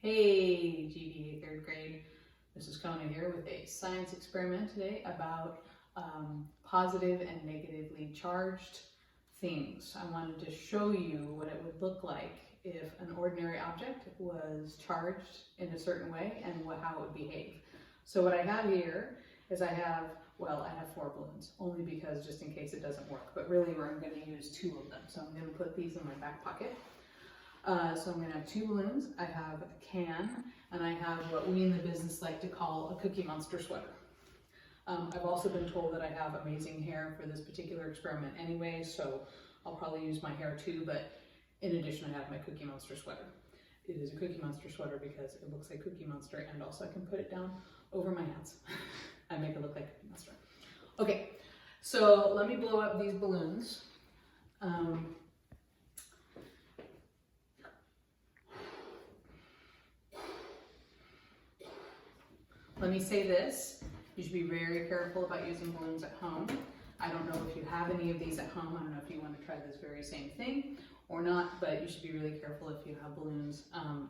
Hey, GPA third grade. This is Kona here with a science experiment today about positive and negatively charged things. I wanted to show you what it would look like if an ordinary object was charged in a certain way and how it would behave. So what I have here is I have 4 balloons, only because just in case it doesn't work, but really I'm going to use 2 of them. So I'm going to put these in my back pocket. So I'm going to have 2 balloons, I have a can, and I have what we in the business like to call a Cookie Monster sweater. I've also been told that I have amazing hair for this particular experiment anyway, so I'll probably use my hair too, but in addition I have my Cookie Monster sweater. It is a Cookie Monster sweater because it looks like Cookie Monster, and also I can put it down over my hands. I make it look like Cookie Monster. Okay, so let me blow up these balloons. Let me say this, you should be very careful about using balloons at home. I don't know if you have any of these at home. I don't know if you want to try this very same thing or not, but you should be really careful if you have balloons,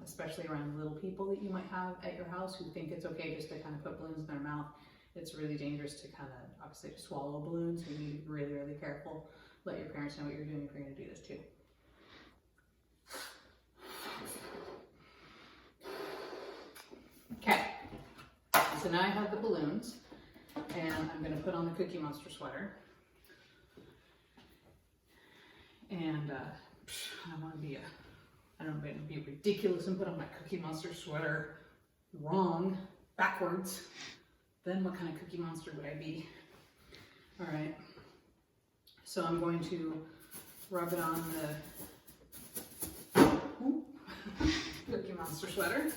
especially around little people that you might have at your house who think it's okay just to kind of put balloons in their mouth. It's really dangerous to kind of, obviously, to swallow balloons, so you need to be really, really careful. Let your parents know what you're doing if you're going to do this too. Okay. So now I have the balloons, and I'm going to put on the Cookie Monster sweater. And I don't want to be ridiculous and put on my Cookie Monster sweater wrong, backwards. Then what kind of Cookie Monster would I be? All right. So I'm going to rub it on the Cookie Monster sweater.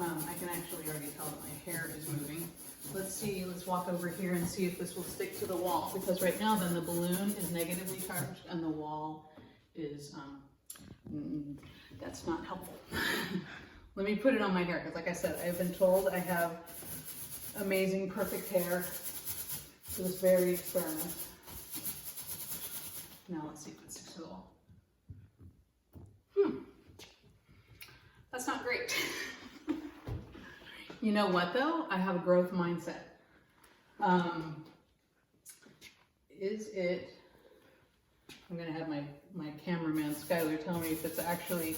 I can actually already tell that my hair is moving. Let's walk over here and see if this will stick to the wall, because right now then the balloon is negatively charged and the wall is, that's not helpful. Let me put it on my hair, because like I said, I've been told I have amazing, perfect hair for this very experiment. Now let's see if it sticks to the wall. That's not great. You know what though? I have a growth mindset. I'm gonna have my cameraman Skylar tell me if it's actually,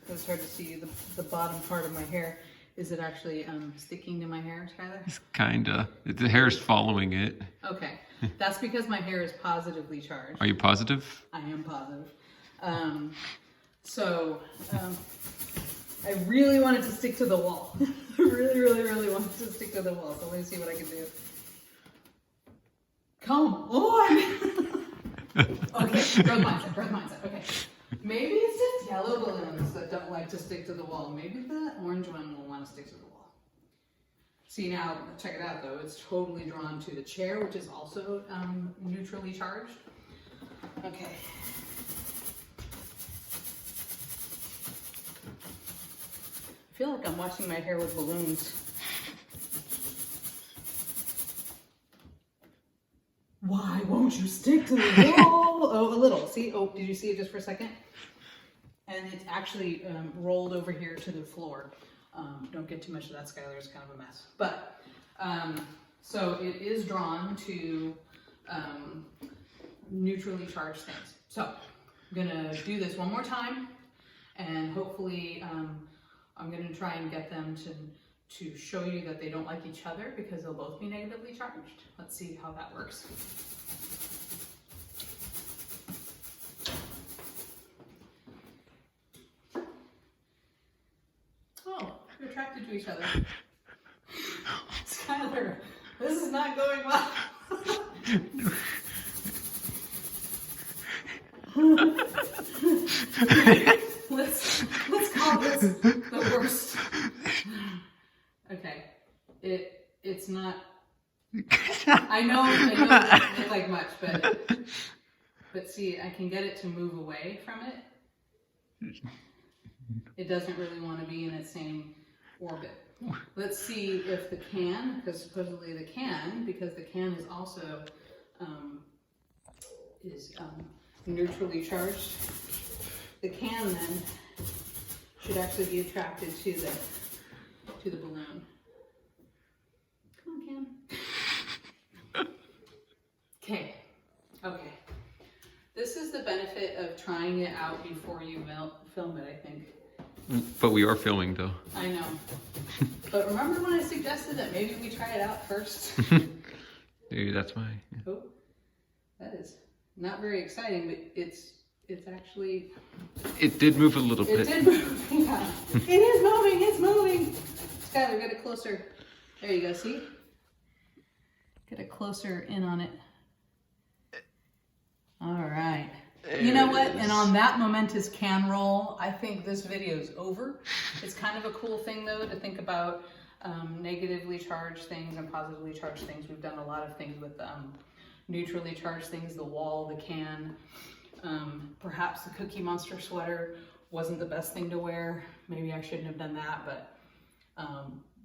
it's hard to see the bottom part of my hair. Is it actually sticking to my hair, Skylar? It's kinda. The hair's following it. Okay, that's because my hair is positively charged. Are you positive? I am positive. I really want it to stick to the wall. I really, really, really want it to stick to the wall. So let me see what I can do. Come on! Okay, growth mindset. Okay. Maybe it's just yellow balloons that don't like to stick to the wall. Maybe the orange one will want to stick to the wall. See now, check it out though. It's totally drawn to the chair, which is also neutrally charged. Okay. I feel like I'm washing my hair with balloons. Why won't you stick to the wall? Oh, a little. See? Oh, did you see it just for a second? And it's actually rolled over here to the floor. Don't get too much of that, Skylar. It's kind of a mess. But, so it is drawn to neutrally charged things. So I'm going to do this one more time, and hopefully I'm going to try and get them to show you that they don't like each other, because they'll both be negatively charged. Let's see how that works. Oh, they're attracted to each other. Skylar, this is not going well. Let's call this the worst. Okay, it's not. I know it doesn't look like much, but see, I can get it to move away from it. It doesn't really want to be in its same orbit. Let's see if the can, because supposedly the can is also neutrally charged. The can then should actually be attracted to the balloon. Come on, Cam. Okay. This is the benefit of trying it out before you film it, I think. But we are filming though. I know. But remember when I suggested that maybe we try it out first? Dude, that's my... Oh, that is not very exciting, but it's actually... It did move a little bit. It did move, yeah. It is moving, it's moving. Skylar, get it closer. There you go, see? Get it closer in on it. All right. You know what? And on that momentous can roll, I think this video is over. It's kind of a cool thing though to think about negatively charged things and positively charged things. We've done a lot of things with neutrally charged things, the wall, the can. Perhaps the Cookie Monster sweater wasn't the best thing to wear. Maybe I shouldn't have done that,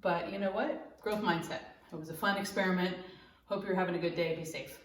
but you know what? Growth mindset. It was a fun experiment. Hope you're having a good day. Be safe.